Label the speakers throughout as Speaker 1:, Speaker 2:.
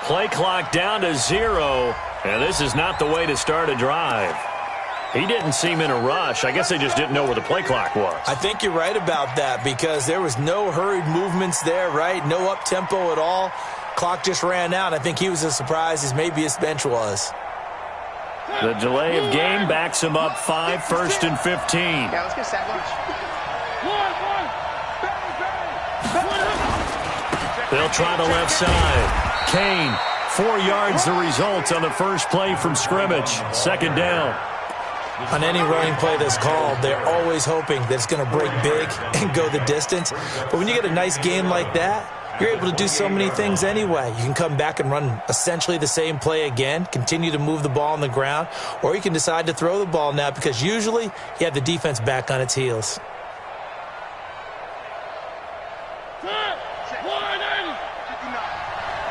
Speaker 1: Play clock down to 0, and this is not the way to start a drive. He didn't seem in a rush. I guess they just didn't know where the play clock was.
Speaker 2: I think you're right about that because there was no hurried movements there, right? No up-tempo at all. Clock just ran out. I think he was as surprised as maybe his bench was.
Speaker 1: The delay of game backs him up 5, 1st and 15.
Speaker 3: Yeah, let's get sack lunch.
Speaker 1: They'll try the left side. Kane, 4 yards the result on the first play from scrimmage. 2nd down.
Speaker 2: On any running play that's called, they're always hoping that it's going to break big and go the distance. But when you get a nice game like that, you're able to do so many things anyway. You can come back and run essentially the same play again, continue to move the ball on the ground, or you can decide to throw the ball now because usually you have the defense back on its heels.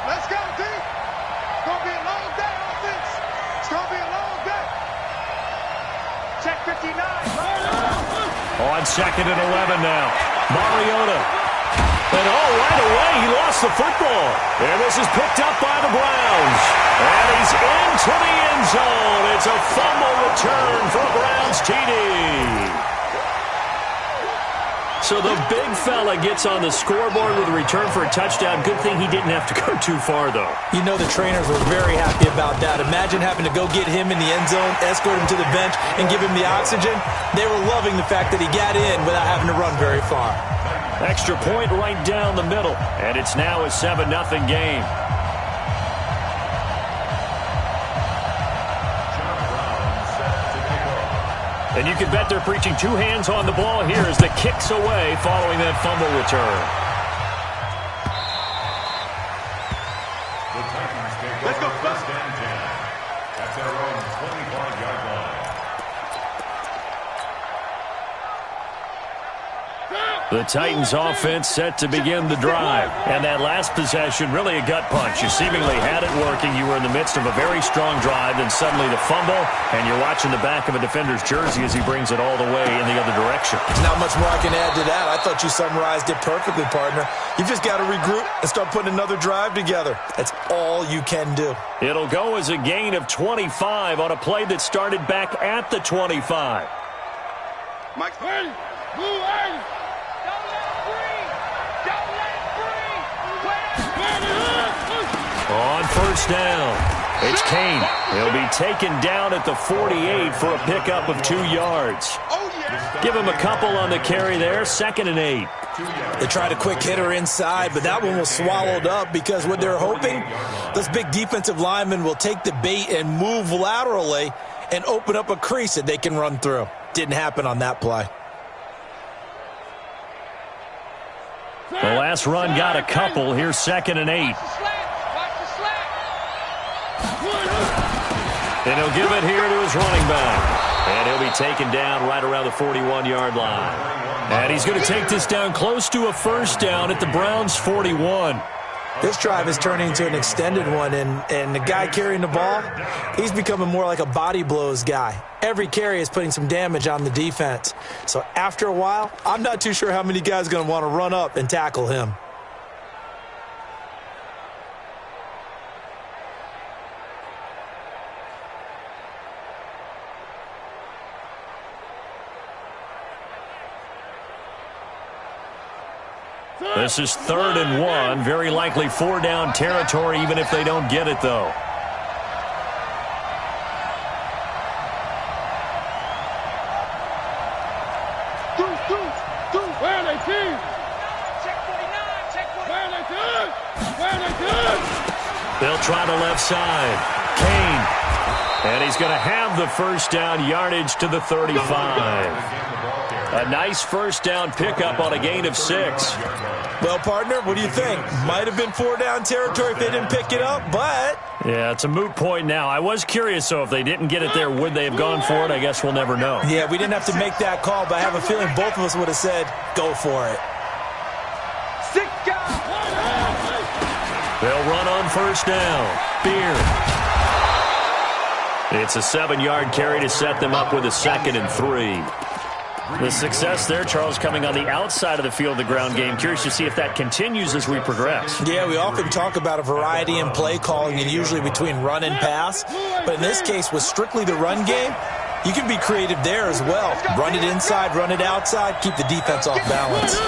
Speaker 3: Let's go, D. It's going to be a long day, offense. It's going to be a long day. Check 59.
Speaker 1: On 2nd and 11 now. Mariota. And right away, he lost the football. And this is picked up by the Browns. And he's into the end zone. It's a fumble return for a Browns TD. So the big fella gets on the scoreboard with a return for a touchdown. Good thing he didn't have to go too far, though.
Speaker 2: You know the trainers were very happy about that. Imagine having to go get him in the end zone, escort him to the bench, and give him the oxygen. They were loving the fact that he got in without having to run very far.
Speaker 1: Extra point right down the middle, and it's now a 7-0 game. And you can bet they're preaching 2 hands on the ball here as the kick's away following that fumble return.
Speaker 3: Let's go, first
Speaker 4: and 10. That's their own 25-yard line.
Speaker 1: The Titans offense set to begin the drive. And that last possession, really a gut punch. You seemingly had it working. You were in the midst of a very strong drive, then suddenly the fumble, and you're watching the back of a defender's jersey as he brings it all the way in the other direction.
Speaker 2: There's not much more I can add to that. I thought you summarized it perfectly, partner. You've just got to regroup and start putting another drive together. That's all you can do.
Speaker 1: It'll go as a gain of 25 on a play that started back at the 25.
Speaker 3: Mike, hey, move, hey.
Speaker 1: On 1st down, it's Kane. He'll be taken down at the 48 for a pickup of 2 yards. Give him a couple on the carry there, 2nd and 8.
Speaker 2: They tried a quick hitter inside, but that one was swallowed up because what they're hoping, those big defensive linemen will take the bait and move laterally and open up a crease that they can run through. Didn't happen on that play.
Speaker 1: The last run got a couple. Here's 2nd and 8. And he'll give it here to his running back. And he'll be taken down right around the 41-yard line. And he's going to take this down close to a 1st down at the Browns' 41.
Speaker 2: This drive is turning into an extended one, and the guy carrying the ball, he's becoming more like a body blows guy. Every carry is putting some damage on the defense. So after a while, I'm not too sure how many guys are going to want to run up and tackle him.
Speaker 1: This is 3rd and 1. Very likely 4-down territory, even if they don't get it, though.
Speaker 3: Where they team? Check 49, check 49. Where they good? Where they good?
Speaker 1: They'll try the left side. Kane. And he's going to have the 1st down, yardage to the 35. A nice 1st down pickup on a gain of 6.
Speaker 2: Well, partner, what do you think? Might have been 4-down territory if they didn't pick it up, but...
Speaker 1: Yeah, it's a moot point now. I was curious, so if they didn't get it there, would they have gone for it? I guess we'll never know.
Speaker 2: Yeah, we didn't have to make that call, but I have a feeling both of us would have said, go for it.
Speaker 1: They'll run on 1st down. Beard. It's a 7-yard carry to set them up with a 2nd and 3. The success there, Charles, coming on the outside of the field of the ground game. Curious to see if that continues as we progress.
Speaker 2: Yeah, we often talk about a variety in play calling and usually between run and pass. But in this case, with strictly the run game, you can be creative there as well. Run it inside, run it outside, keep the defense off balance.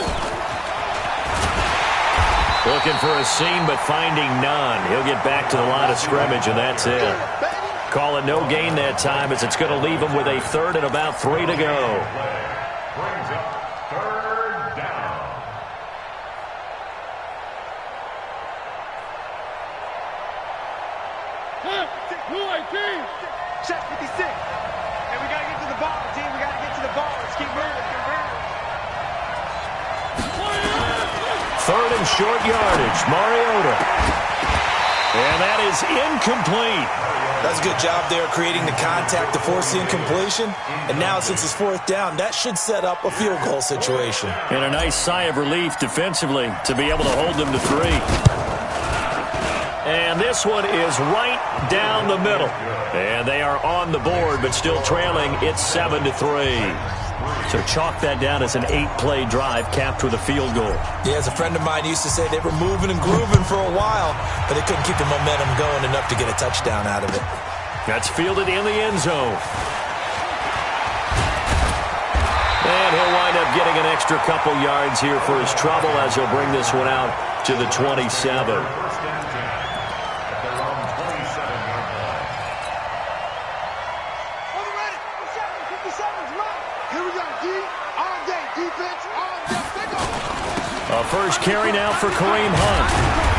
Speaker 1: Looking for a seam, but finding none. He'll get back to the line of scrimmage, and that's it. Call it no gain that time, as it's going to leave him with a 3rd and about 3 to go.
Speaker 4: Brings up 3rd down.
Speaker 3: Check 56. And we got to get to the ball, team. We got to get to the ball. Let's keep moving.
Speaker 1: 3rd and short yardage. Mariota. And that is incomplete.
Speaker 2: That's a good job there creating the contact to force the incompletion. And now since it's 4th down, that should set up a field goal situation.
Speaker 1: And a nice sigh of relief defensively to be able to hold them to 3. And this one is right down the middle. And they are on the board, but still trailing. It's 7 to 3. So chalk that down as an 8-play drive capped with a field goal.
Speaker 2: Yeah, as a friend of mine used to say, they were moving and grooving for a while, but they couldn't keep the momentum going enough to get a touchdown out of it.
Speaker 1: That's fielded in the end zone. And he'll wind up getting an extra couple yards here for his trouble as he'll bring this one out to the 27. A first carry now for Kareem Hunt.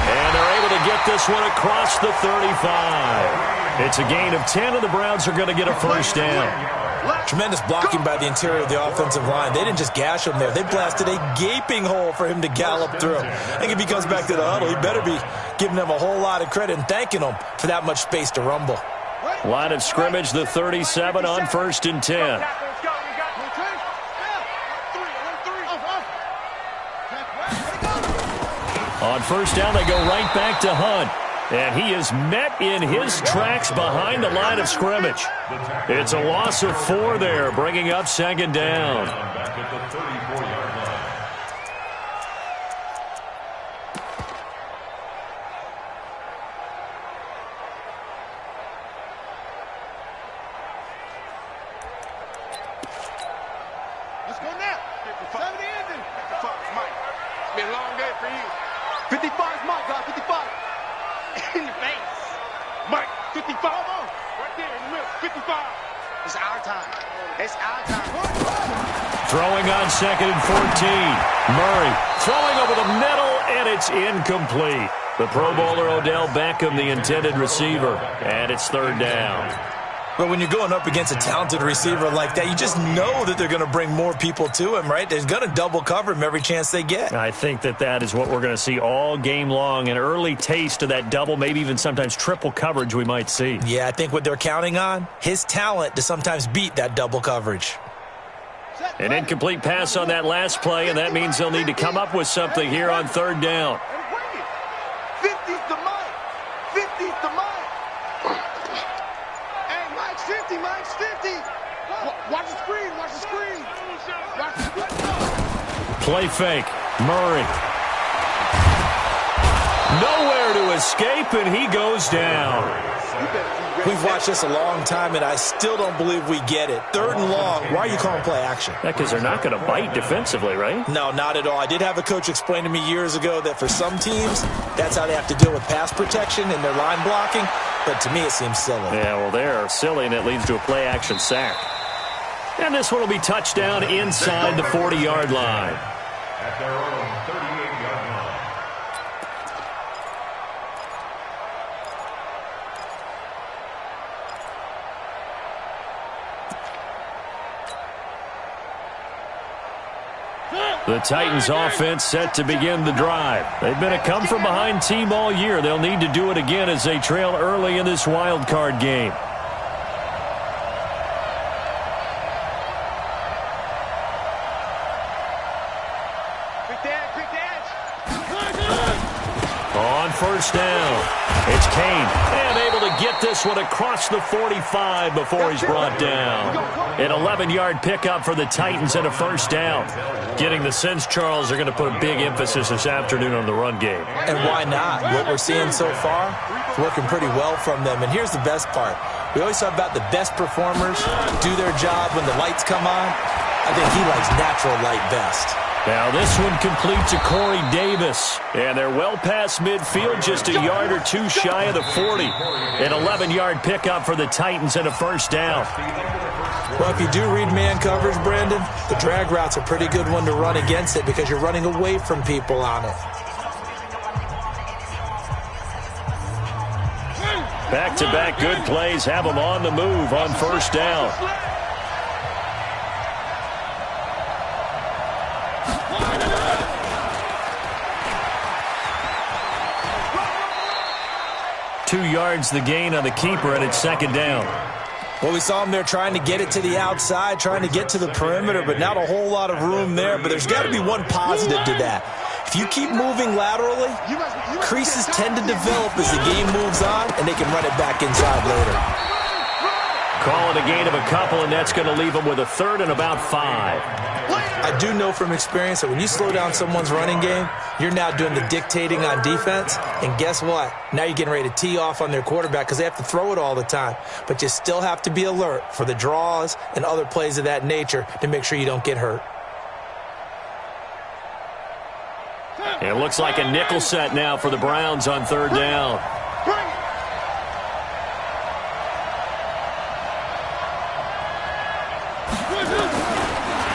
Speaker 1: And they're able to get this one across the 35. It's a gain of 10, and the Browns are going to get a first down.
Speaker 2: Tremendous blocking by the interior of the offensive line. They didn't just gash him there. They blasted a gaping hole for him to gallop through. I think if he comes back to the huddle, he better be giving them a whole lot of credit and thanking them for that much space to rumble.
Speaker 1: Line of scrimmage, the 37 on 1st and 10. On 1st down, they go right back to Hunt. And he is met in his tracks behind the line of scrimmage. It's a loss of 4 there, bringing up 2nd down.
Speaker 4: Back at the 34-yard line.
Speaker 3: Let's go now. 70 ending. 55 is Mike. It's been a long day for you. 55 is Mike, God. 55. In the face. Mike, 55 on. Right there in the middle. 55. It's our time. It's our time.
Speaker 1: Throwing on 2nd and 14. Murray throwing over the middle, and it's incomplete. The Pro Bowler Odell Beckham, the intended receiver, and it's 3rd down.
Speaker 2: But when you're going up against a talented receiver like that, you just know that they're going to bring more people to him, right? They're going to double cover him every chance they get.
Speaker 1: I think that is what we're going to see all game long, an early taste of that double, maybe even sometimes triple coverage we might see.
Speaker 2: Yeah, I think what they're counting on, his talent to sometimes beat that double coverage.
Speaker 1: An incomplete pass on that last play, and that means they'll need to come up with something here on 3rd down.
Speaker 3: 50's the Mike. 50's the Mike. Hey, Mike's 50. Mike's 50. Watch the screen. Watch the screen. Watch the screen.
Speaker 1: Play fake. Murray. Nowhere to escape, and he goes down.
Speaker 2: We've watched this a long time, and I still don't believe we get it. 3rd and long. Why are you calling play action?
Speaker 1: Yeah, because they're not going to bite defensively, right?
Speaker 2: No, not at all. I did have a coach explain to me years ago that for some teams, that's how they have to deal with pass protection and their line blocking. But to me, it seems silly.
Speaker 1: Yeah, well, they're silly, and it leads to a play action sack. And this one will be touchdown inside the 40-yard line.
Speaker 4: At their own 38-yard line.
Speaker 1: The Titans offense set to begin the drive. They've been a come-from-behind team all year. They'll need to do it again as they trail early in this wild card game. On first down. It's Kane, and able to get this one across the 45 before he's brought down. An 11-yard pickup for the Titans and a first down. Getting the sense, Charles, they're going to put a big emphasis this afternoon on the run game.
Speaker 2: And why not? What we're seeing so far is working pretty well from them. And here's the best part. We always talk about the best performers do their job when the lights come on. I think he likes natural light best.
Speaker 1: Now this one complete to Corey Davis. And they're well past midfield, just a yard or two shy of the 40. An 11-yard pickup for the Titans and a first down.
Speaker 2: Well, if you do read man coverage, Brandon, the drag route's a pretty good one to run against it because you're running away from people on it.
Speaker 1: Back-to-back good plays have them on the move on first down. Two yards the gain on the keeper, and it's second down.
Speaker 2: Well, we saw him there trying to get it to the outside, trying to get to the perimeter, but not a whole lot of room there. But there's got to be one positive to that. If you keep moving laterally, creases tend to develop as the game moves on, and they can run it back inside later.
Speaker 1: Call it a gain of a couple, and that's going to leave them with a third and about 5.
Speaker 2: I do know from experience that when you slow down someone's running game, you're now doing the dictating on defense. And guess what? Now you're getting ready to tee off on their quarterback because they have to throw it all the time. But you still have to be alert for the draws and other plays of that nature to make sure you don't get hurt.
Speaker 1: It looks like a nickel set now for the Browns on third down.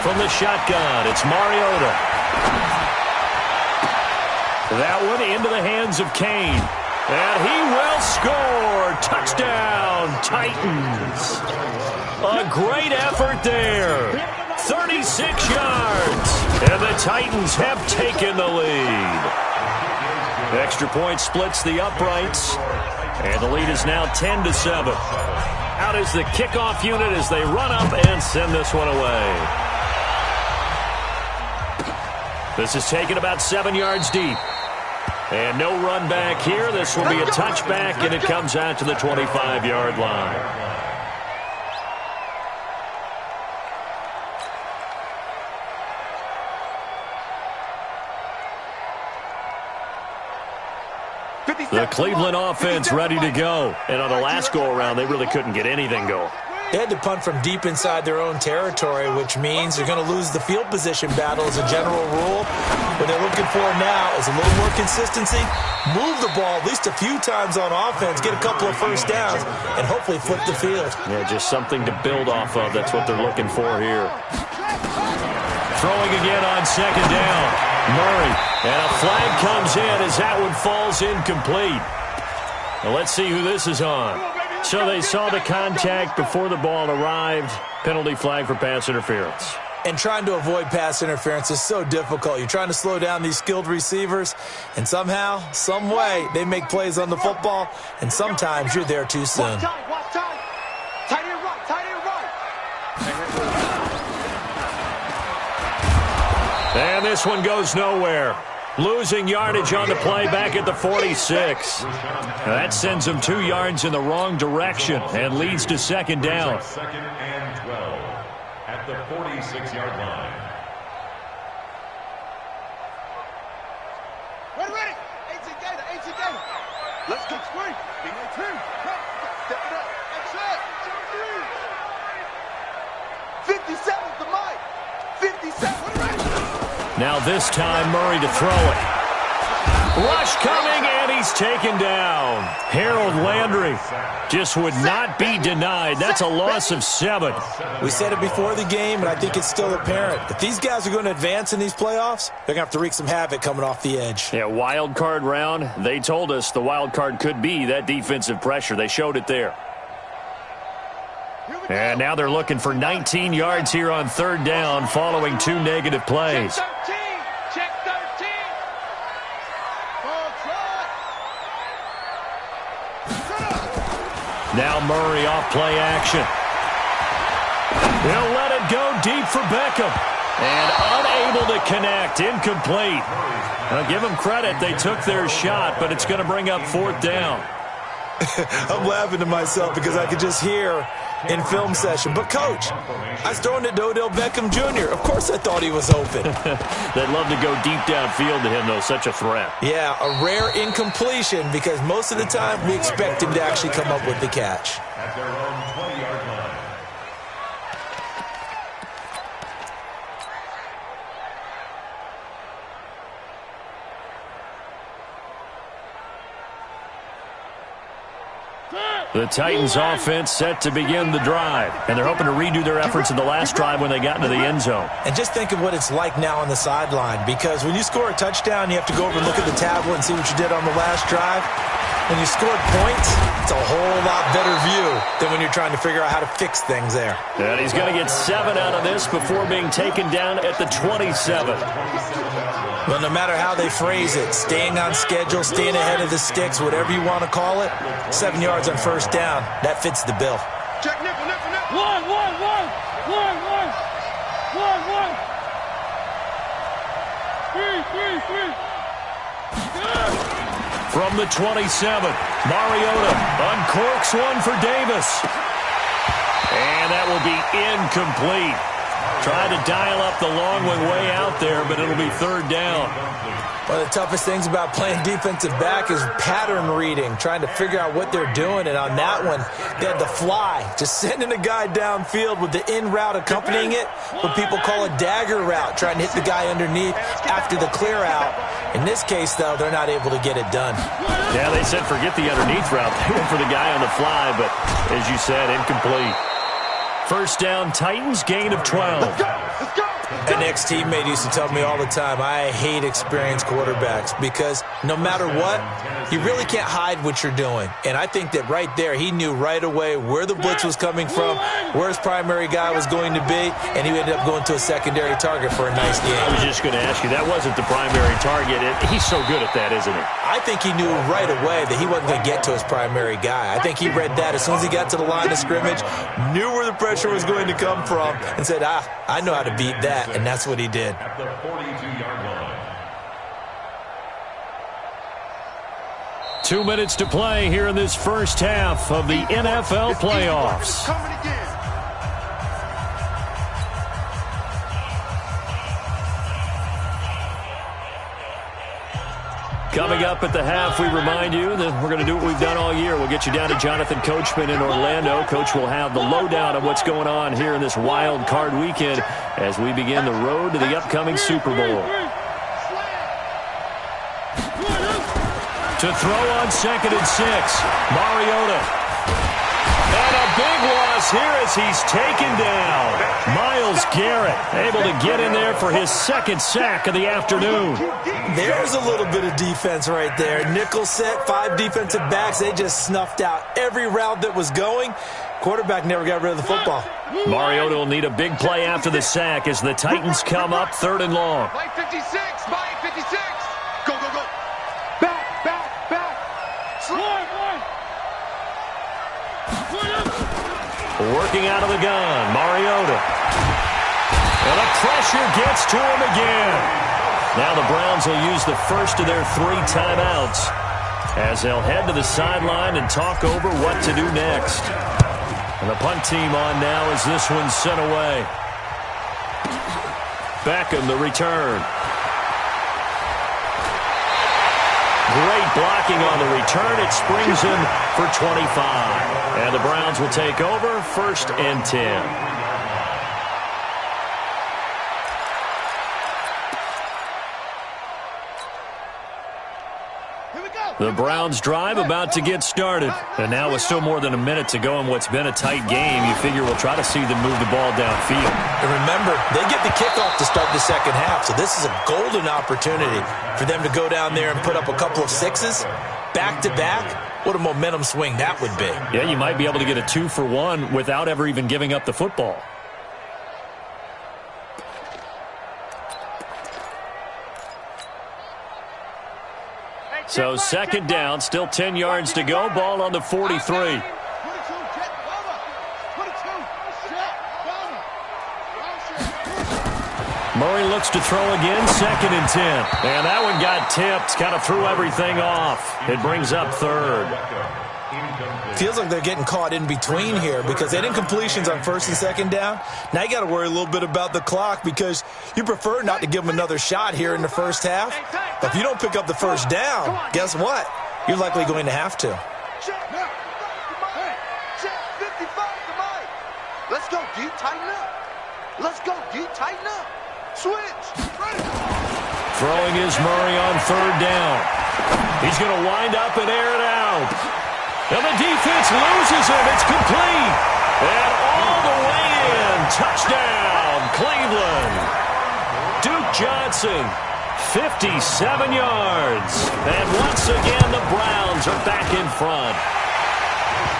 Speaker 1: From the shotgun, it's Mariota. That one into the hands of Kane. And he will score. Touchdown, Titans. A great effort there. 36 yards. And the Titans have taken the lead. Extra point splits the uprights. And the lead is now 10-7. Out is the kickoff unit as they run up and send this one away. This is taken about 7 yards deep. And no run back here. This will be a touchback, and it comes out to the 25-yard line. The Cleveland offense ready to go. And on the last go-around, they really couldn't get anything going.
Speaker 2: They had to punt from deep inside their own territory, which means they're going to lose the field position battle as a general rule. What they're looking for now is a little more consistency, move the ball at least a few times on offense, get a couple of first downs, and hopefully flip the field.
Speaker 1: Yeah, just something to build off of. That's what they're looking for here. Throwing again on second down. Murray. And a flag comes in as that one falls incomplete. Now let's see who this is on. So they saw the contact before the ball arrived. Penalty flag for pass interference.
Speaker 2: And trying to avoid pass interference is so difficult. You're trying to slow down these skilled receivers, and somehow, some way, they make plays on the football, and sometimes you're there too soon.
Speaker 3: Watch time. Tight end right.
Speaker 1: And this one goes nowhere. Losing yardage on the play back at the 46. That sends them 2 yards in the wrong direction and leads to second down.
Speaker 4: Second and 12 at the 46-yard line.
Speaker 3: Ready. 18 Gator. Let's go screen. Step it up. That's it. 57's the mic. 57.
Speaker 1: Now this time Murray to throw it. Rush coming, and he's taken down. Harold Landry just would not be denied. That's a loss of 7.
Speaker 2: We said it before the game, and I think it's still apparent. If these guys are going to advance in these playoffs, they're going to have to wreak some havoc coming off the edge.
Speaker 1: Yeah, wild card round. They told us the wild card could be that defensive pressure. They showed it there. And now they're looking for 19 yards here on third down following 2 negative plays.
Speaker 3: Check 13.
Speaker 1: Now Murray off play action. He'll let it go deep for Beckham. And unable to connect. Incomplete. Now, give them credit. They took their shot, but it's going to bring up 4th down.
Speaker 2: I'm laughing to myself because I could just hear in film session. But, Coach, I was throwing it to Odell Beckham Jr. Of course I thought he was open.
Speaker 1: They'd love to go deep downfield to him, though. Such a threat.
Speaker 2: Yeah, a rare incompletion because most of the time we expect him to actually come up with the catch.
Speaker 4: At their own 20-yard line.
Speaker 1: The Titans offense set to begin the drive, and they're hoping to redo their efforts in the last drive when they got into the end zone.
Speaker 2: And just think of what it's like now on the sideline, because when you score a touchdown, you have to go over and look at the tablet and see what you did on the last drive. When you scored points, it's a whole lot better view than when you're trying to figure out how to fix things there.
Speaker 1: And he's going to get 7 out of this before being taken down at the 27.
Speaker 2: But no matter how they phrase it, staying on schedule, staying ahead of the sticks, whatever you want to call it, 7 yards on 1st down, that fits the bill.
Speaker 3: Check nickel, nickel, nickel. One. 3.
Speaker 1: From the 27, Mariota uncorks one for Davis. And that will be incomplete. Tried to dial up the long one way out there, but it'll be 3rd down.
Speaker 2: One of the toughest things about playing defensive back is pattern reading, trying to figure out what they're doing. And on that one, they had the fly, just sending a guy downfield with the in route accompanying it, what people call a dagger route, trying to hit the guy underneath after the clear out. In this case, though, they're not able to get it done.
Speaker 1: Yeah, they said forget the underneath route. They went for the guy on the fly, but as you said, incomplete. 1st down, Titans, gain of 12.
Speaker 3: Let's go.
Speaker 2: An ex-teammate used to tell me all the time, I hate experienced quarterbacks because no matter what, you really can't hide what you're doing. And I think that right there, he knew right away where the blitz was coming from, where his primary guy was going to be, and he ended up going to a secondary target for a nice game.
Speaker 1: I was just going to ask you, that wasn't the primary target. He's so good at that, isn't he?
Speaker 2: I think he knew right away that he wasn't going to get to his primary guy. I think he read that as soon as he got to the line of scrimmage, knew where the pressure was going to come from, and said, I know how to beat that, and that's what he did.
Speaker 4: At the 42-yard line.
Speaker 1: 2 minutes to play here in this first half of the NFL playoffs.
Speaker 3: Coming again.
Speaker 1: Coming up at the half, we remind you that we're going to do what we've done all year. We'll get you down to Jonathan Coachman in Orlando. Coach will have the lowdown of what's going on here in this wild card weekend as we begin the road to the upcoming Super Bowl. To throw on 2nd and 6, Mariota. And a big loss here as he's taken down. Myles Garrett able to get in there for his 2nd sack of the afternoon.
Speaker 2: There's a little bit of defense right there. Nickel set, 5 defensive backs. They just snuffed out every route that was going. Quarterback never got rid of the football.
Speaker 1: Mariota will need a big play after the sack as the Titans come up 3rd and long.
Speaker 3: Play 56. Play 56. Go. Back.
Speaker 1: Working out of the gun, Mariota. And the pressure gets to him again. Now the Browns will use the first of their 3 timeouts as they'll head to the sideline and talk over what to do next. And the punt team on now as this one's sent away. Beckham, the return. Great blocking on the return. It springs him for 25. And the Browns will take over 1st and 10. The Browns drive about to get started. And now with still more than a minute to go in what's been a tight game, you figure we'll try to see them move the ball downfield.
Speaker 2: And remember, they get the kickoff to start the 2nd half, so this is a golden opportunity for them to go down there and put up a couple of 6s back-to-back. What a momentum swing that would be.
Speaker 1: Yeah, you might be able to get a 2-for-1 without ever even giving up the football. So 2nd down, still 10 yards to go. Ball on the 43. Murray looks to throw again, 2nd and 10. And that one got tipped, kind of threw everything off. It brings up 3rd.
Speaker 2: Feels like they're getting caught in between here because they didn't completions on 1st and 2nd down. Now you got to worry a little bit about the clock because you prefer not to give them another shot here in the first half. But if you don't pick up the first down, guess what? You're likely going to have to.
Speaker 3: Check 55, come on. Let's go, D, tighten up. Let's go, D, tighten up. Switch. Ready.
Speaker 1: Throwing is Murray on 3rd down. He's going to wind up and air it out. And the defense loses him. It's complete. And all the way in. Touchdown, Cleveland. Duke Johnson, 57 yards. And once again, the Browns are back in front.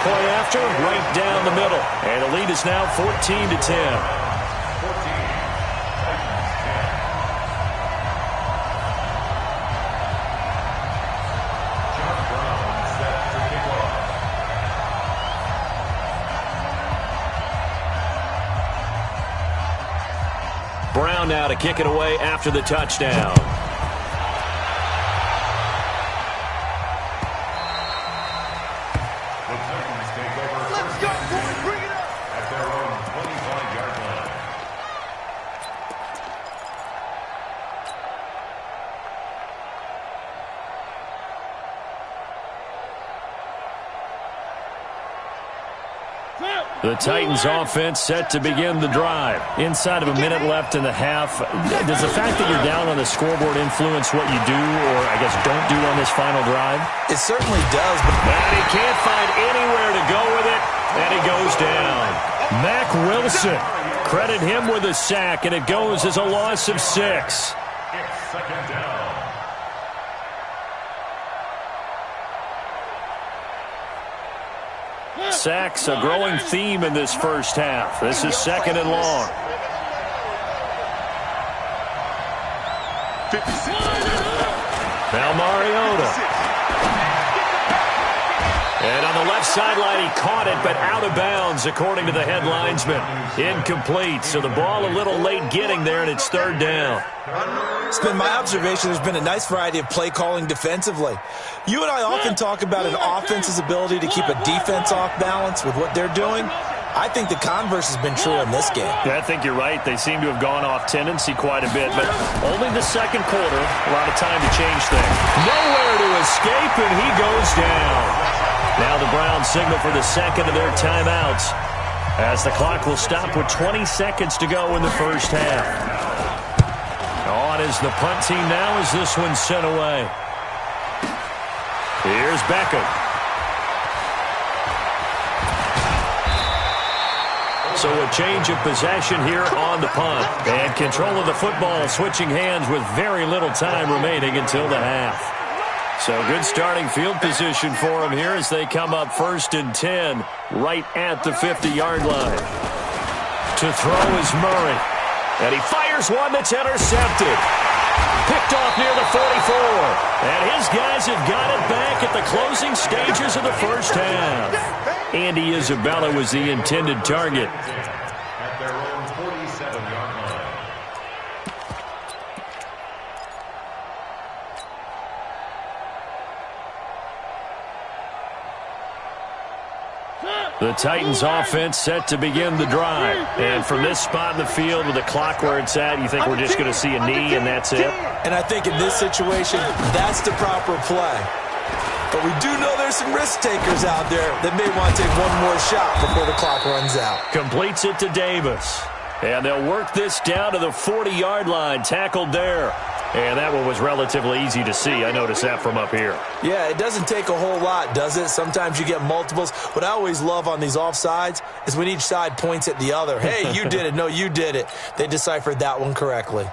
Speaker 1: Point after, right down the middle. And the lead is now 14-10. Brown now to kick it away after the touchdown.
Speaker 3: Let's go, boys, bring it up.
Speaker 4: At their own 25-yard line.
Speaker 1: The Titans offense set to begin the drive. Inside of a minute left in the half. Does the fact that you're down on the scoreboard influence what you do or, I guess, don't do on this final drive?
Speaker 2: It certainly does.
Speaker 1: And he can't find anywhere to go with it, and he goes down. Mack Wilson, credit him with a sack, and it goes as a loss of 6.
Speaker 4: It's 2nd down.
Speaker 1: Sacks, a growing theme in this first half. This is 2nd and long.
Speaker 3: 56.
Speaker 1: Now Mariota. And on the left sideline, he caught it, but out of bounds, according to the head linesman. Incomplete, so the ball a little late getting there, and it's 3rd down.
Speaker 2: It's been my observation there's been a nice variety of play calling defensively. You and I often talk about an offense's ability to keep a defense off balance with what they're doing. I think the converse has been true in this game.
Speaker 1: Yeah, I think you're right. They seem to have gone off tendency quite a bit, but only the 2nd quarter, a lot of time to change things. Nowhere to escape, and he goes down. Now the Browns signal for the 2nd of their timeouts as the clock will stop with 20 seconds to go in the first half. On is the punt team now as this one's sent away. Here's Beckham. So a change of possession here on the punt. And control of the football switching hands with very little time remaining until the half. So good starting field position for them here as they come up 1st and 10 right at the 50-yard line. To throw is Murray. And he fires one that's intercepted. Picked off near the 44. And his guys have got it back at the closing stages of the first half. Andy Isabella was the intended target.
Speaker 4: At their own 47-yard line.
Speaker 1: The Titans offense set to begin the drive. And from this spot in the field with the clock where it's at, you think we're just going to see a knee and that's it?
Speaker 2: And I think in this situation, that's the proper play. But we do know there's some risk takers out there that may want to take one more shot before the clock runs out.
Speaker 1: Completes it to Davis. And they'll work this down to the 40-yard line, tackled there. And that one was relatively easy to see. I noticed that from up here.
Speaker 2: Yeah, it doesn't take a whole lot, does it? Sometimes you get multiples. What I always love on these offsides is when each side points at the other. Hey, you did it. No, you did it. They deciphered that one correctly.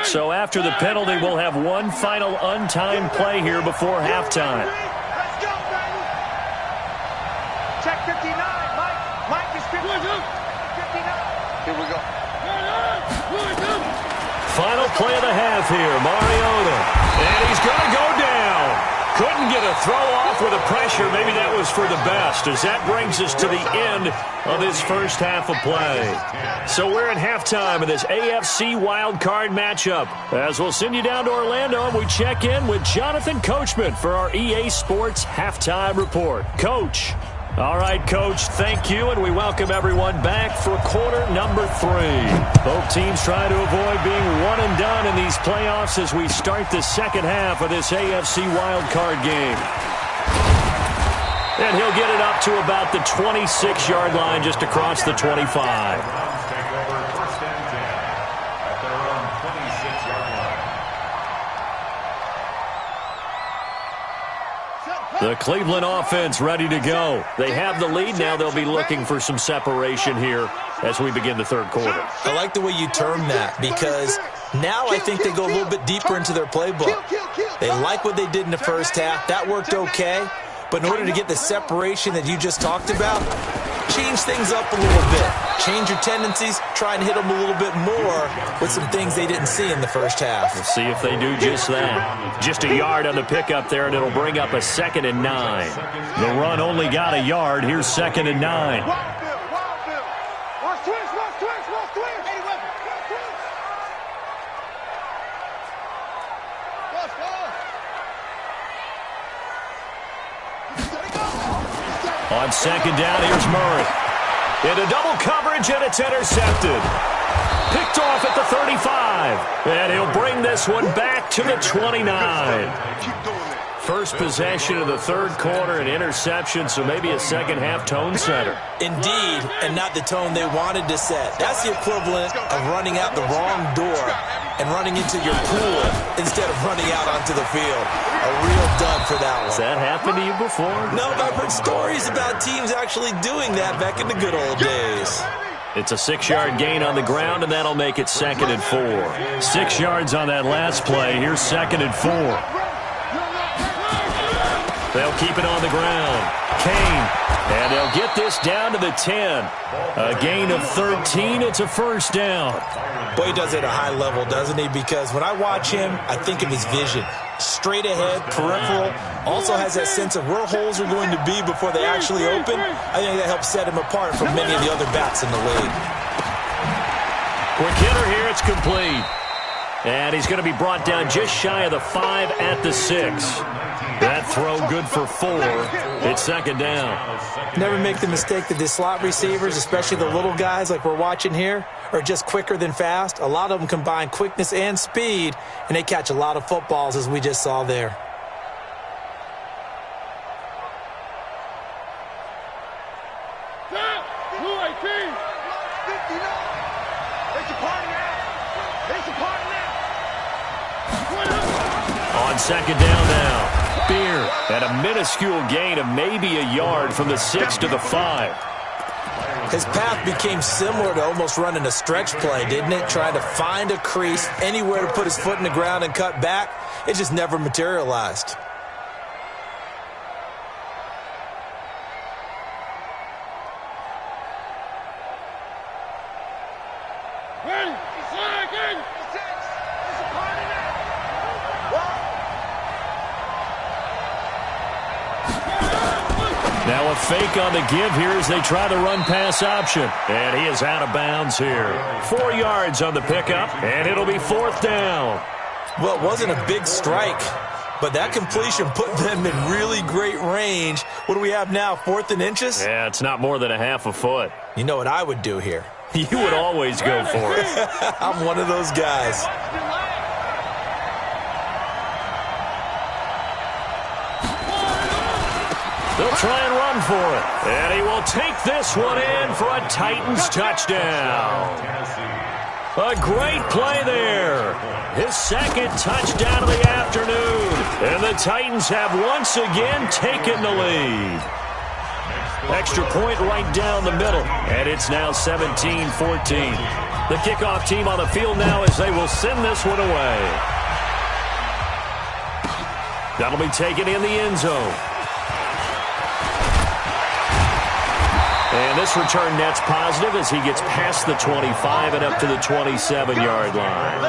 Speaker 1: So after the penalty, we'll have one final untimed play here before halftime.
Speaker 3: Let's go, baby. Check 59, Mike. Mike is 59. Here we go.
Speaker 1: Final play of the half here, Mariota. And he's going to go down. Couldn't get a throw off with the pressure. Maybe that was for the best, as that brings us to the end of this first half of play. So we're at halftime of this AFC wildcard matchup, as we'll send you down to Orlando and we check in with Jonathan Coachman for our EA Sports Halftime Report. Coach. All right, Coach, thank you, and we welcome everyone back for quarter number 3. Both teams trying to avoid being one and done in these playoffs as we start the second half of this AFC wildcard game. And he'll get it up to about the 26-yard line, just across the 25. The Cleveland offense ready to go. They have the lead. Now they'll be looking for some separation here as we begin the third quarter.
Speaker 2: I like the way you term that, because now I think they go a little bit deeper into their playbook. They like what they did in the first half. That worked okay. But in order to get the separation that you just talked about, change things up a little bit. Change your tendencies, try and hit them a little bit more with some things they didn't see in the first half.
Speaker 1: We'll see if they do just that. Just a yard on the pickup there, and it'll bring up a 2nd and 9. The run only got a yard. Here's 2nd and 9. On 2nd down, here's Murray. Into double coverage, and it's intercepted. Picked off at the 35. And he'll bring this one back to the 29. First possession of the third quarter, an interception, so maybe a second-half tone setter.
Speaker 2: Indeed, and not the tone they wanted to set. That's the equivalent of running out the wrong door and running into your pool instead of running out onto the field. A real dud for that one.
Speaker 1: Has that happened to you before?
Speaker 2: No, but I've heard stories about teams actually doing that back in the good old days.
Speaker 1: It's a 6-yard gain on the ground, and that'll make it 2nd and 4. 6 yards on that last play. Here's 2nd and 4. They'll keep it on the ground. Kane. And they'll get this down to the 10. A gain of 13. It's a first down.
Speaker 2: Boy, he does it at a high level, doesn't he? Because when I watch him, I think of his vision. Straight ahead, peripheral. Also has that sense of where holes are going to be before they actually open. I think that helps set him apart from many of the other backs in the league.
Speaker 1: Quick hitter here. It's complete. And he's going to be brought down just shy of the 5 at the 6. That throw good for 4. It's 2nd down.
Speaker 2: Never make the mistake that the slot receivers, especially the little guys like we're watching here, are just quicker than fast. A lot of them combine quickness and speed, and they catch a lot of footballs, as we just saw there.
Speaker 1: On 2nd down now. Beer at a minuscule gain of maybe a yard from the 6 to the 5.
Speaker 2: His path became similar to almost running a stretch play, didn't it? Trying to find a crease, anywhere to put his foot in the ground and cut back. It just never materialized.
Speaker 1: Now a fake on the give here as they try the run-pass option. And he is out of bounds here. 4 yards on the pickup, and it'll be 4th down.
Speaker 2: Well, it wasn't a big strike, but that completion put them in really great range. What do we have now, 4th and inches?
Speaker 1: Yeah, it's not more than a half a foot.
Speaker 2: You know what I would do here?
Speaker 1: You would always go for it.
Speaker 2: I'm one of those guys.
Speaker 1: They'll try and run for it. And he will take this one in for a Titans touchdown. A great play there. His 2nd touchdown of the afternoon. And the Titans have once again taken the lead. Extra point right down the middle. And it's now 17-14. The kickoff team on the field now as they will send this one away. That'll be taken in the end zone. And this return net's positive as he gets past the 25 and up to the 27-yard line.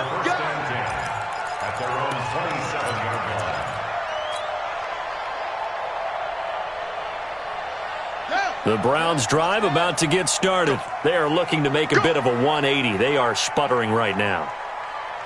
Speaker 1: The Browns drive about to get started. They are looking to make a bit of a 180. They are sputtering right now.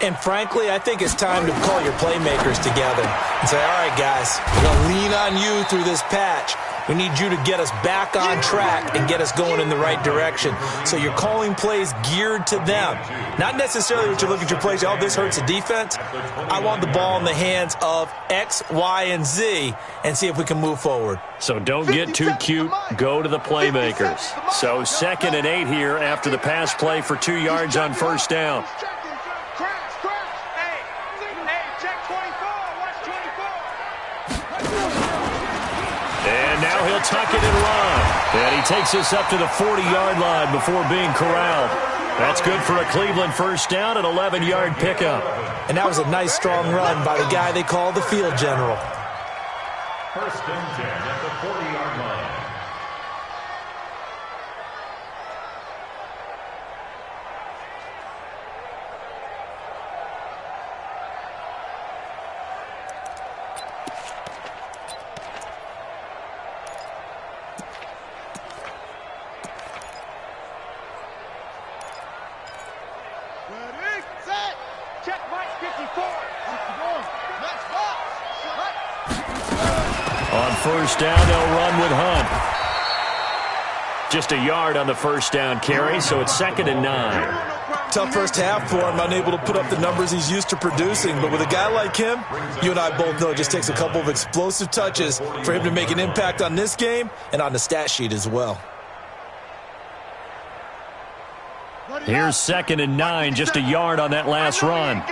Speaker 2: And frankly, I think it's time to call your playmakers together and say, all right, guys, we're going to lean on you through this patch. We need you to get us back on track and get us going in the right direction. So you're calling plays geared to them. Not necessarily what you look at your plays, oh, this hurts the defense. I want the ball in the hands of X, Y, and Z and see if we can move forward.
Speaker 1: So don't get too cute. Go to the playmakers. So 2nd and 8 here after the pass play for 2 yards on first down. And now he'll tuck it and run. And he takes us up to the 40-yard line before being corralled. That's good for a Cleveland first down, an 11-yard pickup.
Speaker 2: And that was a nice, strong run by the guy they call the field general.
Speaker 4: First and 10 at the 40-yard line.
Speaker 1: On first down, they'll run with Hunt. Just a yard on the first down carry, so it's 2nd and 9.
Speaker 2: Tough first half for him, unable to put up the numbers he's used to producing. But with a guy like him, you and I both know it just takes a couple of explosive touches for him to make an impact on this game and on the stat sheet as well.
Speaker 1: Here's 2nd and 9, just a yard on that last run.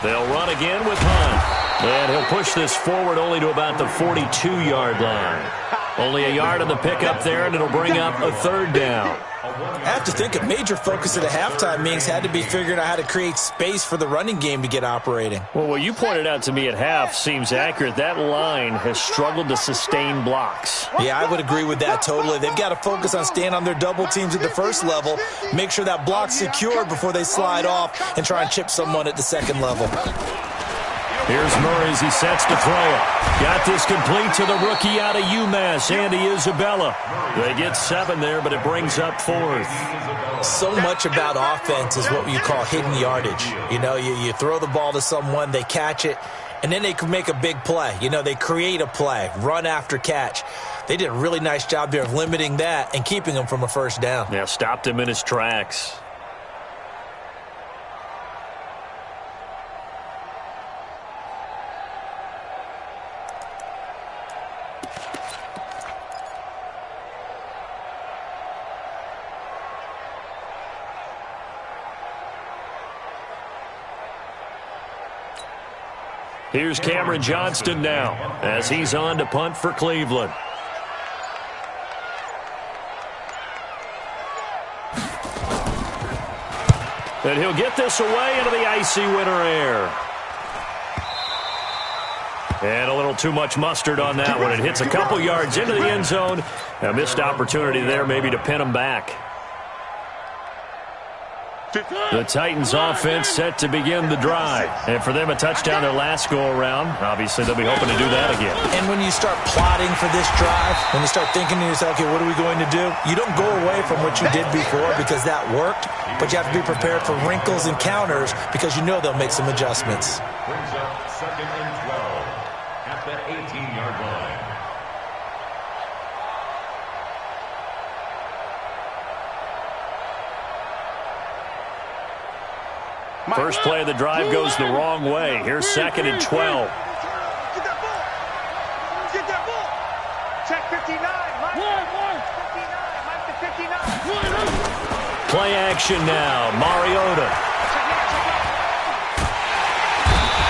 Speaker 1: They'll run again with Hunt. And he'll push this forward only to about the 42-yard line. Only a yard on the pickup there, and it'll bring up a 3rd down.
Speaker 2: I have to think a major focus of the halftime meetings had to be figuring out how to create space for the running game to get operating.
Speaker 1: Well, what you pointed out to me at half seems accurate. That line has struggled to sustain blocks.
Speaker 2: Yeah, I would agree with that totally. They've got to focus on staying on their double teams at the first level, make sure that block's secured before they slide off and try and chip someone at the second level.
Speaker 1: Here's Murray as he sets to throw it. Got this complete to the rookie out of UMass, Andy Isabella. They get 7 there, but it brings up 4th.
Speaker 2: So much about offense is what you call hidden yardage. You know, you throw the ball to someone, they catch it, and then they can make a big play. You know, they create a play, run after catch. They did a really nice job there of limiting that and keeping him from a first down.
Speaker 1: Yeah, stopped him in his tracks. Here's Cameron Johnston now as he's on to punt for Cleveland. And he'll get this away into the icy winter air. And a little too much mustard on that one. It hits a couple yards into the end zone. A missed opportunity there maybe to pin him back. The Titans offense set to begin the drive. And for them, a touchdown their last go-around. Obviously, they'll be hoping to do that again.
Speaker 2: And when you start plotting for this drive, when you start thinking to yourself, okay, what are we going to do? You don't go away from what you did before because that worked, but you have to be prepared for wrinkles and counters because you know they'll make some adjustments.
Speaker 4: Brings up 2nd and 12 at the 18-yard line.
Speaker 1: First play of the drive goes the wrong way. Here's 2nd and 12.
Speaker 3: Get that ball. Get that ball. Check 59. Mike 59.
Speaker 1: Play action now. Mariota.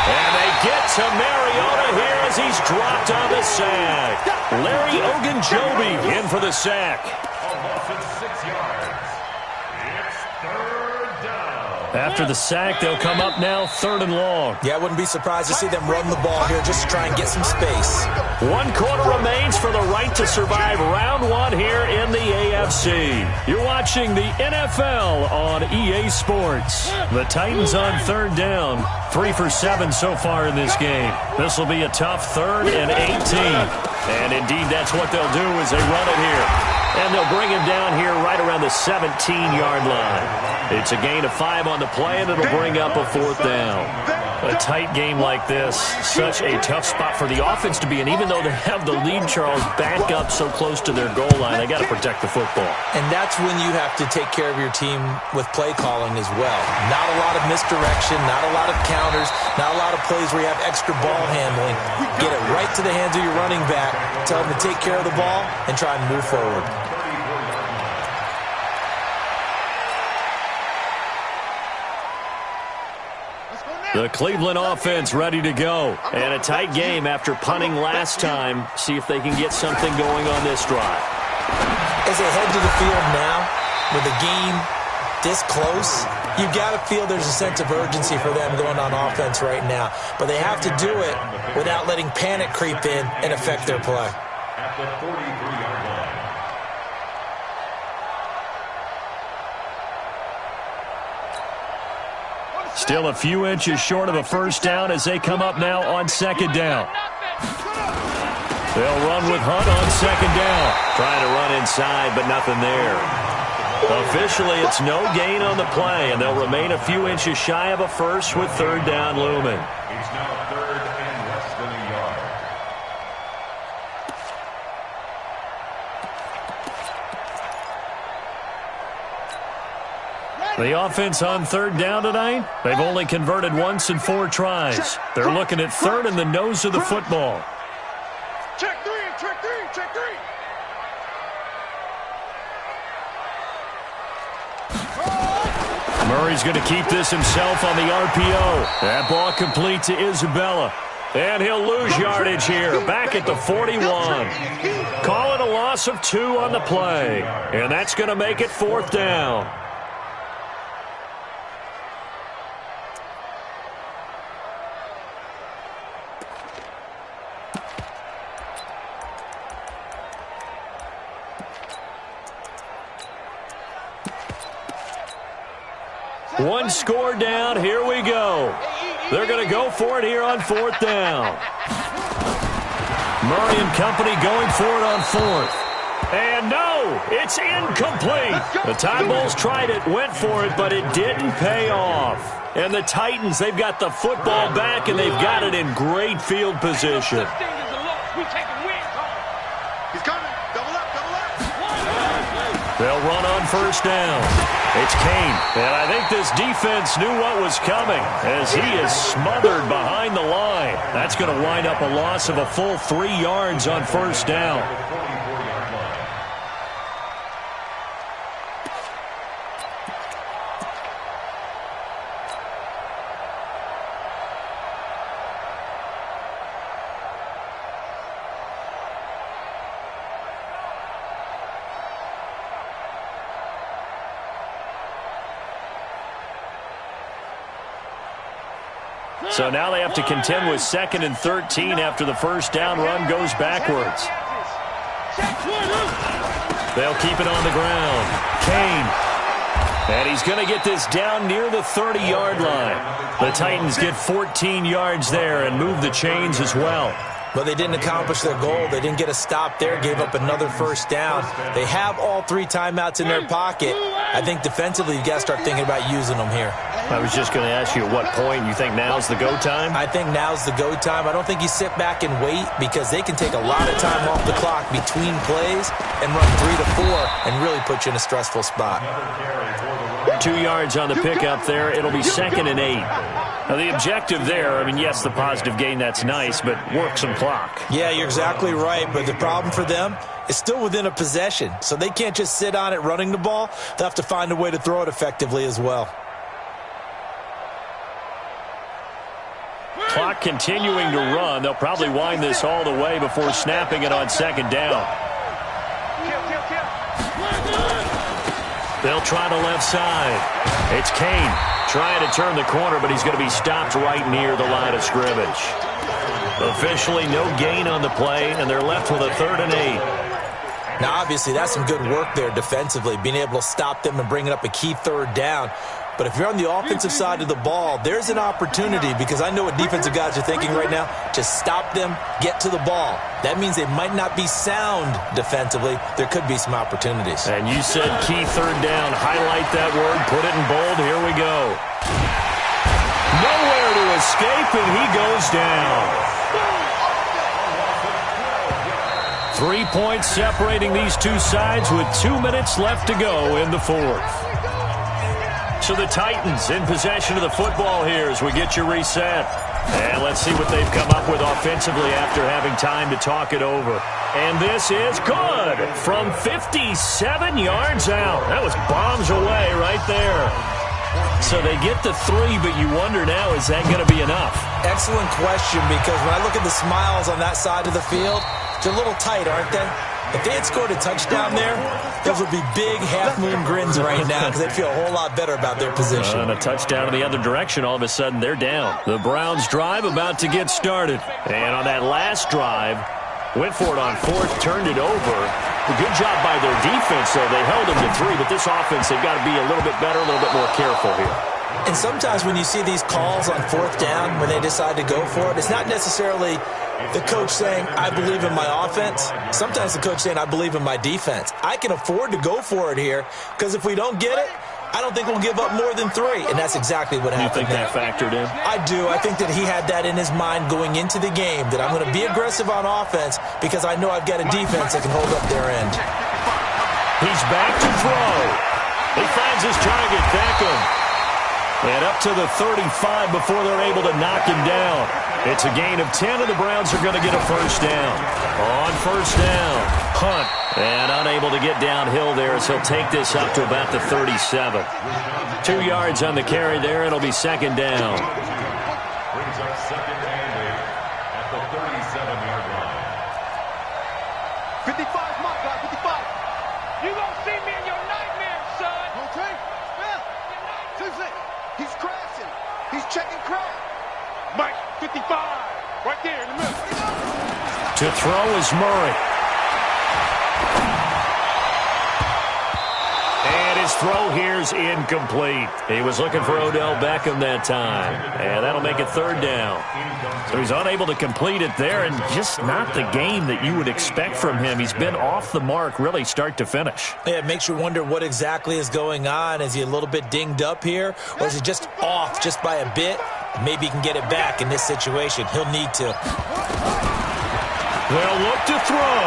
Speaker 1: And they get to Mariota here as he's dropped on the sack. Larry Ogunjobi in for the sack.
Speaker 4: A loss of 6 yards. It's 3rd down.
Speaker 1: After the sack, they'll come up now 3rd and long.
Speaker 2: Yeah, I wouldn't be surprised to see them run the ball here just to try and get some space.
Speaker 1: 1 quarter remains for the right to survive round 1 here in the AFC. You're watching the NFL on EA Sports. The Titans on 3rd down. 3 for 7 so far in this game. This will be a tough 3rd and 18. And indeed, that's what they'll do as they run it here. And they'll bring him down here right around the 17-yard line. It's a gain of 5 on the play, and it'll bring up a 4th down. A tight game like this, such a tough spot for the offense to be in. Even though they have the lead, Charles, back up so close to their goal line, they got to protect the football.
Speaker 2: And that's when you have to take care of your team with play calling as well. Not a lot of misdirection, not a lot of counters, not a lot of plays where you have extra ball handling. Get it right to the hands of your running back, tell them to take care of the ball, and try and move forward.
Speaker 1: The Cleveland offense ready to go. And a tight game after punting last time. See if they can get something going on this drive.
Speaker 2: As they head to the field now, with the game this close, you've got to feel there's a sense of urgency for them going on offense right now. But they have to do it without letting panic creep in and affect their play.
Speaker 4: At the 43-yard line.
Speaker 1: Still a few inches short of a 1st down as they come up now on 2nd down. They'll run with Hunt on 2nd down. Trying to run inside, but nothing there. Officially, it's no gain on the play, and they'll remain a few inches shy of a 1st with 3rd down looming.
Speaker 4: It's now 3rd and less than a yard.
Speaker 1: The offense on 3rd down tonight, they've only converted once in 4 tries. They're looking at 3rd and the nose of the football.
Speaker 3: Check 3, check 3, check 3.
Speaker 1: Murray's going to keep this himself on the RPO. That ball complete to Isabella. And he'll lose yardage here, back at the 41. Call it a loss of 2 on the play. And that's going to make it 4th down. One score down. Here we go. They're going to go for it here on 4th down. Murray and company going for it on 4th. And no, it's incomplete. The Tide Bulls tried it, went for it, but it didn't pay off. And the Titans, they've got the football back, and they've got it in great field position. They'll run on 1st down. It's Kane, and I think this defense knew what was coming as he is smothered behind the line. That's going to wind up a loss of a full 3 yards on 1st down. So now they have to contend with 2nd and 13 after the 1st down run goes backwards. They'll keep it on the ground. Kane. And he's going to get this down near the 30-yard line. The Titans get 14 yards there and move the chains as well.
Speaker 2: But they didn't accomplish their goal. They didn't get a stop there, gave up another 1st down. They have all 3 timeouts in their pocket. I think defensively you've got to start thinking about using them here.
Speaker 1: I was just going to ask you at what point you think now's the go time?
Speaker 2: I think now's the go time. I don't think you sit back and wait because they can take a lot of time off the clock between plays and run 3 to 4 and really put you in a stressful spot.
Speaker 1: 2 yards on the pickup there. It'll be 2nd and 8. Now, the objective there, I mean, yes, the positive gain, that's nice, but work some clock.
Speaker 2: Yeah, you're exactly right, but the problem for them is still within a possession, so they can't just sit on it running the ball. They'll have to find a way to throw it effectively as well.
Speaker 1: Clock continuing to run. They'll probably wind this all the way before snapping it on 2nd down. They'll try the left side. It's Kane trying to turn the corner, but he's going to be stopped right near the line of scrimmage. Officially no gain on the play, and they're left with a 3rd and 8.
Speaker 2: Now, obviously, that's some good work there defensively, being able to stop them and bringing up a key 3rd down. But if you're on the offensive side of the ball, there's an opportunity, because I know what defensive guys are thinking right now. Just stop them, get to the ball. That means they might not be sound defensively. There could be some opportunities.
Speaker 1: And you said key 3rd down. Highlight that word, put it in bold. Here we go. Nowhere to escape, and he goes down. 3 points separating these two sides with 2 minutes left to go in the 4th. So the Titans in possession of the football here as we get you reset. And let's see what they've come up with offensively after having time to talk it over. And this is good from 57 yards out. That was bombs away right there. So they get the 3, but you wonder now, is that going to be enough?
Speaker 2: Excellent question, because when I look at the smiles on that side of the field, they're a little tight, aren't they? If they had scored a touchdown there, those would be big half-moon grins right now, because they'd feel a whole lot better about their position.
Speaker 1: And a touchdown in the other direction, all of a sudden they're down. The Browns drive about to get started. And on that last drive, went for it on 4th, turned it over. A good job by their defense, though. They held them to 3, but this offense, they've got to be a little bit better, a little bit more careful here.
Speaker 2: And sometimes when you see these calls on 4th down, when they decide to go for it, it's not necessarily the coach saying, I believe in my offense. Sometimes the coach saying, I believe in my defense. I can afford to go for it here, because if we don't get it, I don't think we'll give up more than 3. And that's exactly what happened.
Speaker 1: You think that factored in?
Speaker 2: I do. I think that he had that in his mind going into the game, that I'm going to be aggressive on offense because I know I've got a defense that can hold up their end.
Speaker 1: He's back to throw. He finds his target, Beckham. And up to the 35 before they're able to knock him down. It's a gain of 10, and the Browns are going to get a 1st down. On 1st down, Hunt. And unable to get downhill there as he'll take this up to about the 37. 2 yards on the carry there. It'll be 2nd down.
Speaker 4: Brings up 2nd and 8 at the 37-yard line.
Speaker 3: 55 is my guy, 55. You gonna see me in your nightmares, son. Okay. Yeah. Seriously. He's crashing. He's checking crash. Mike, 55. Right there in the middle.
Speaker 1: To throw is Murray. And his throw here's incomplete. He was looking for Odell Beckham that time. And that'll make it 3rd down. So he's unable to complete it there, and just not the game that you would expect from him. He's been off the mark really start to finish.
Speaker 2: Yeah, it makes you wonder what exactly is going on. Is he a little bit dinged up here, or is he just off just by a bit? Maybe he can get it back in this situation. He'll need to.
Speaker 1: They'll look to throw.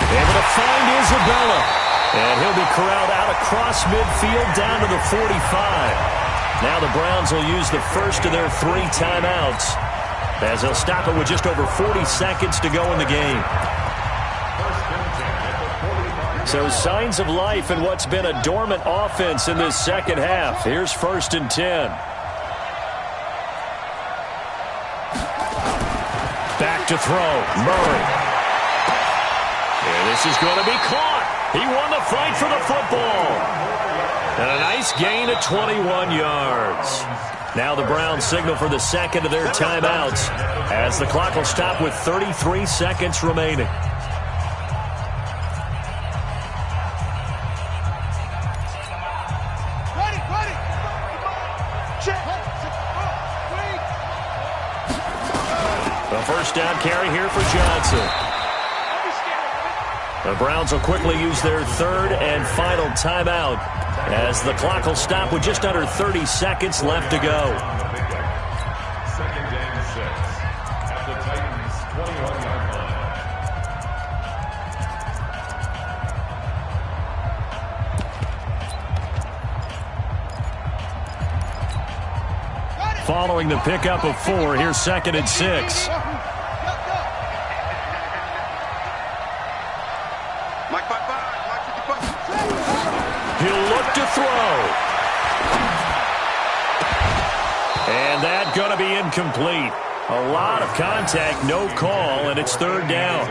Speaker 1: Able to find Isabella. And he'll be corralled out across midfield down to the 45. Now the Browns will use the first of their 3 timeouts as they'll stop it with just over 40 seconds to go in the game. So signs of life in what's been a dormant offense in this second half. Here's 1st and 10. Back to throw. Murray. And this is going to be caught. He won the fight for the football. And a nice gain of 21 yards. Now the Browns signal for the 2nd of their timeouts as the clock will stop with 33 seconds remaining.
Speaker 3: Ready. Check.
Speaker 1: The 1st down carry here for Johnson. The Browns will quickly use their 3rd and final timeout as the clock will stop with just under 30 seconds left to go.
Speaker 4: 2nd and 6 at the Titans' 21-yard line.
Speaker 1: Following the pickup of 4, here's 2nd and 6. He'll look to throw. And that's going to be incomplete. A lot of contact, no call, and it's 3rd down.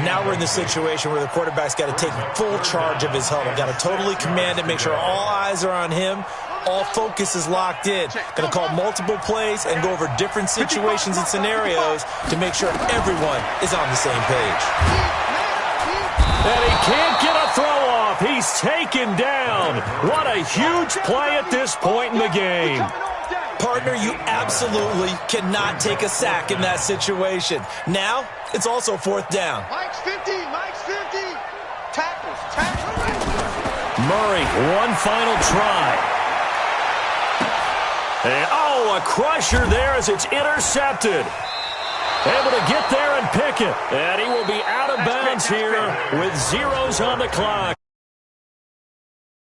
Speaker 2: Now we're in the situation where the quarterback's got to take full charge of his huddle. Got to totally command it, make sure all eyes are on him. All focus is locked in. Going to call multiple plays and go over different situations and scenarios to make sure everyone is on the same page.
Speaker 1: And he can't get a throw off. He's taken down. What a huge play at this point in the game.
Speaker 2: Partner, you absolutely cannot take a sack in that situation. Now, it's also fourth down.
Speaker 3: Mike's 50, Mike's 50. Tackles, tackles.
Speaker 1: Murray, one final try. And, oh, a crusher there as it's intercepted. Able to get there and pick it. And he will be out of bounds here with zeros on the clock.